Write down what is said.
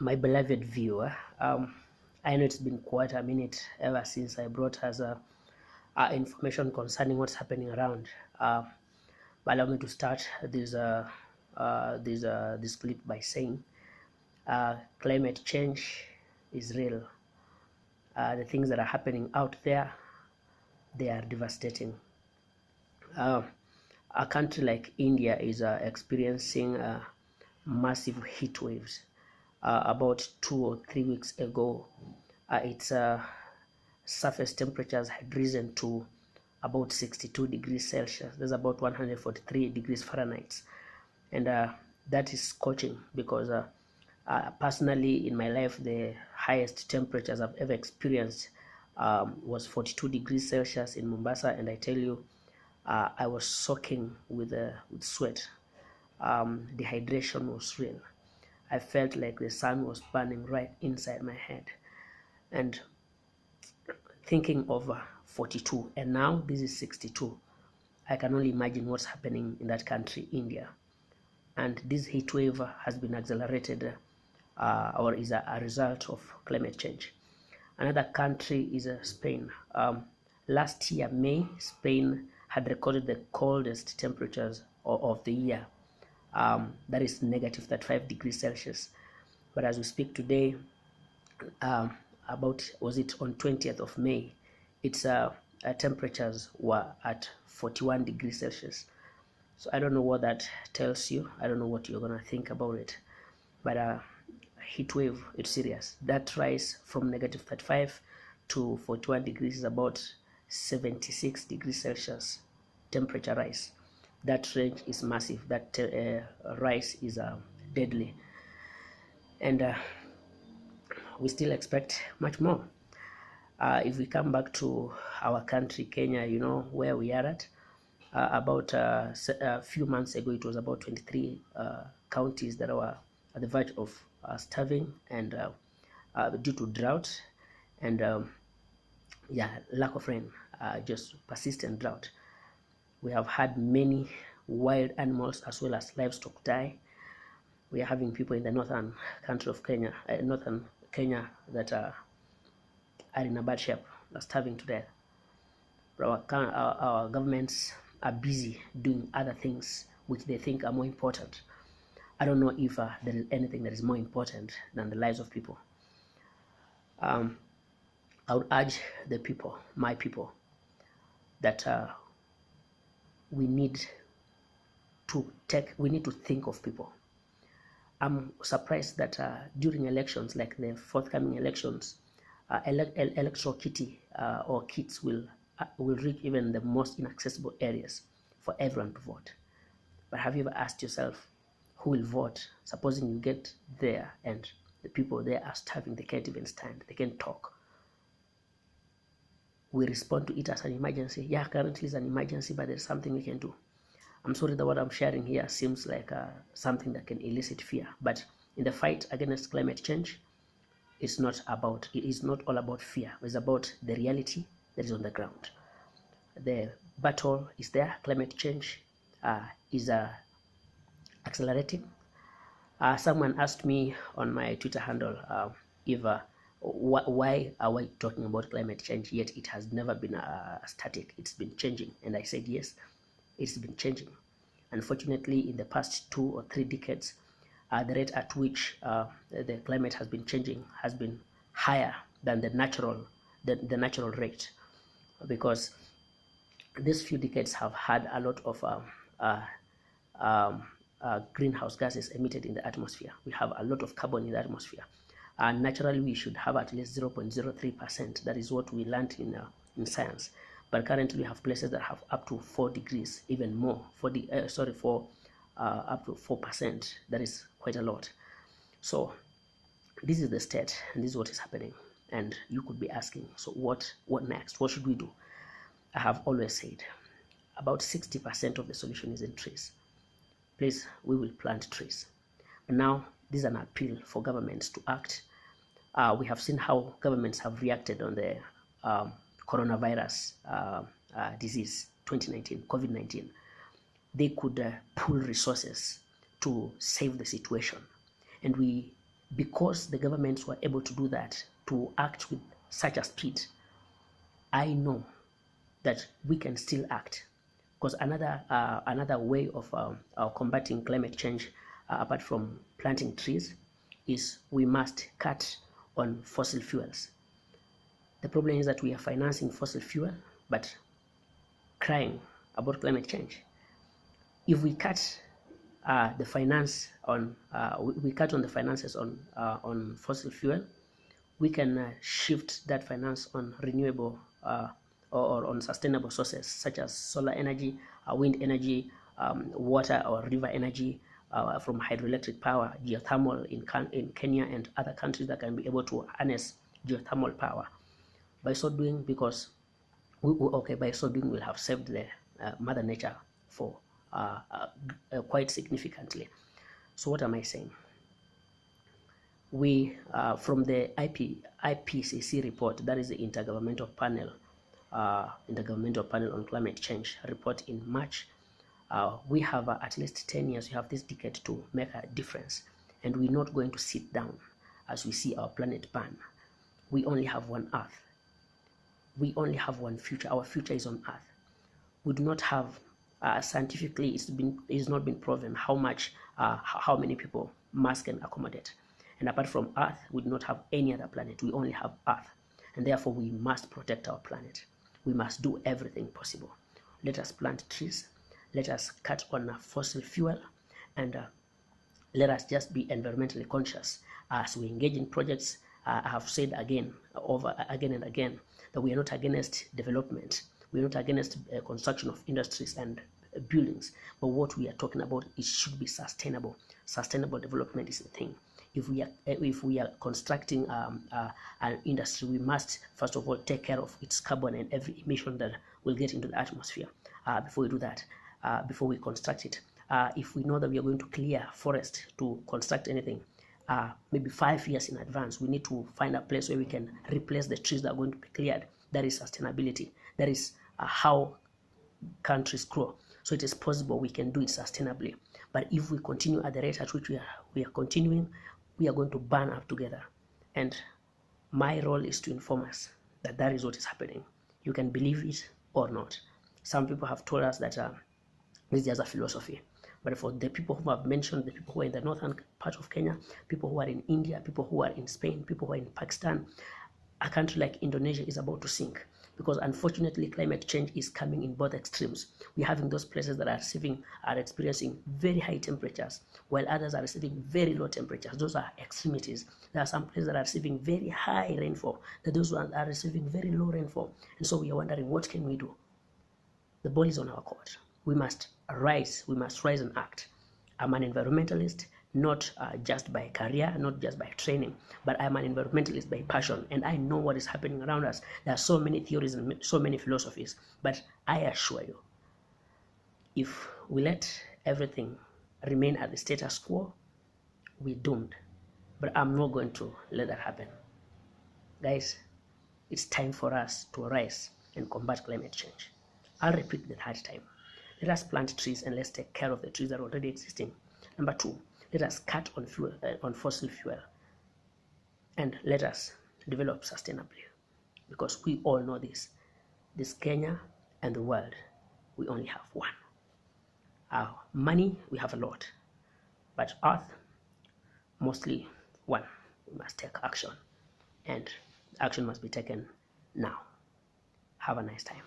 My beloved viewer, I know it's been quite a minute ever since I brought us information concerning what's happening around. But allow me to start this clip by saying climate change is real. The things that are happening out there, they are devastating. A country like India is experiencing massive heat waves. About 2 or 3 weeks ago, its surface temperatures had risen to about 62 degrees Celsius. That's about 143 degrees Fahrenheit. And that is scorching because personally in my life, the highest temperatures I've ever experienced was 42 degrees Celsius in Mombasa. And I tell you, I was soaking with sweat. Dehydration was real. I felt like the sun was burning right inside my head. And thinking of 42 and now this is 62, I can only imagine what's happening in that country, India. And this heat wave has been accelerated or is a result of climate change. Another country is Spain. Last year, May, Spain had recorded the coldest temperatures of the year. That is negative 35 degrees Celsius. But as we speak today, was it on 20th of May, its temperatures were at 41 degrees Celsius. So I don't know what that tells you. I don't know what you're going to think about it. But heat wave, it's serious. That rise from negative 35 to 41 degrees is about 76 degrees Celsius temperature rise. That range is massive. That rise is deadly. And we still expect much more. If we come back to our country, Kenya, you know where we are at. About a few months ago, it was about 23 counties that were at the verge of starving and due to drought and lack of rain, just persistent drought. We have had many wild animals as well as livestock die. We are having people in the northern country of Kenya, northern Kenya, that are in a bad shape, are starving to death. But our governments are busy doing other things which they think are more important. I don't know if there is anything that is more important than the lives of people. I would urge the people, my people, that we need to think of people. I'm surprised that during elections like the forthcoming elections, electoral kitty or kits will reach even the most inaccessible areas for everyone to vote. But have you ever asked yourself who will vote? Supposing you get there and the people there are starving, they can't even stand, they can't talk. We respond to it as an emergency. Yeah, currently it's an emergency, but there's something we can do. I'm sorry that what I'm sharing here seems like something that can elicit fear, but in the fight against climate change, it is not all about fear. It's about the reality that is on the ground. The battle is there. Climate change is accelerating. Someone asked me on my Twitter handle why are we talking about climate change yet it has never been static, it's been changing. And I said yes, it's been changing. Unfortunately, in the past 2 or 3 decades, the rate at which the climate has been changing has been higher than the natural rate, because these few decades have had a lot of greenhouse gases emitted in the atmosphere. We have a lot of carbon in the atmosphere, and naturally we should have at least 0.03%. That is what we learned in science. But currently we have places that have up to 4 degrees, even more, up to 4%. That is quite a lot. So this is the state, and this is what is happening. And you could be asking, so what next? What should we do? I have always said about 60% of the solution is in trees. Please, we will plant trees. But now this is an appeal for governments to act. We have seen how governments have reacted on the coronavirus disease 2019, COVID-19. They could pool resources to save the situation, and we because the governments were able to do that, to act with such a speed, I know that we can still act. Because another way of combating climate change, apart from planting trees, is we must cut on fossil fuels. The problem is that we are financing fossil fuel but crying about climate change. If we cut the finance on we cut on the finances on fossil fuel, we can shift that finance on renewable or on sustainable sources such as solar energy, wind energy, water or river energy, from hydroelectric power, geothermal in Kenya and other countries that can be able to harness geothermal power. By so doing, because by so doing, we'll have saved the Mother Nature for quite significantly. So what am I saying? We, from the IPCC report, that is the Intergovernmental Panel on Climate Change report in March, we have at least 10 years, we have this decade to make a difference, and we're not going to sit down as we see our planet burn. We only have one Earth. We only have one future. Our future is on Earth. We do not have scientifically, it's not been proven how many people Mars can accommodate. And apart from Earth, we do not have any other planet. We only have Earth, and therefore we must protect our planet. We must do everything possible. Let us plant trees. Let us cut on fossil fuel, and let us just be environmentally conscious as we engage in projects. I have said again and again that we are not against development. We are not against construction of industries and buildings, but what we are talking about, it should be sustainable. Sustainable development is the thing. If we are constructing an industry, we must first of all take care of its carbon and every emission that will get into the atmosphere before we do that. Before we construct it, if we know that we are going to clear forest to construct anything, maybe 5 years in advance, we need to find a place where we can replace the trees that are going to be cleared. That is sustainability. That is how countries grow. So it is possible we can do it sustainably. But if we continue at the rate at which we are continuing, we are going to burn up together. And my role is to inform us that that is what is happening. You can believe it or not. Some people have told us that this is just a philosophy. But for the people who have mentioned, the people who are in the northern part of Kenya, people who are in India, people who are in Spain, people who are in Pakistan, a country like Indonesia is about to sink, because unfortunately climate change is coming in both extremes. We're having those places that are experiencing very high temperatures, while others are receiving very low temperatures. Those are extremities. There are some places that are receiving very high rainfall, that those ones are receiving very low rainfall. And so we are wondering, what can we do? The ball is on our court. We must rise and act. I'm an environmentalist, not just by career, not just by training, but I'm an environmentalist by passion, and I know what is happening around us. There are so many theories and so many philosophies, but I assure you, if we let everything remain at the status quo, we're doomed. But I'm not going to let that happen. Guys, it's time for us to rise and combat climate change. I'll repeat the third time. Let us plant trees and let's take care of the trees that are already existing. Number 2, let us cut on fossil fuel, and let us develop sustainably, because we all know this Kenya and the world, we only have one. Our money, we have a lot, but Earth, mostly one. We must take action, and action must be taken now. Have a nice time.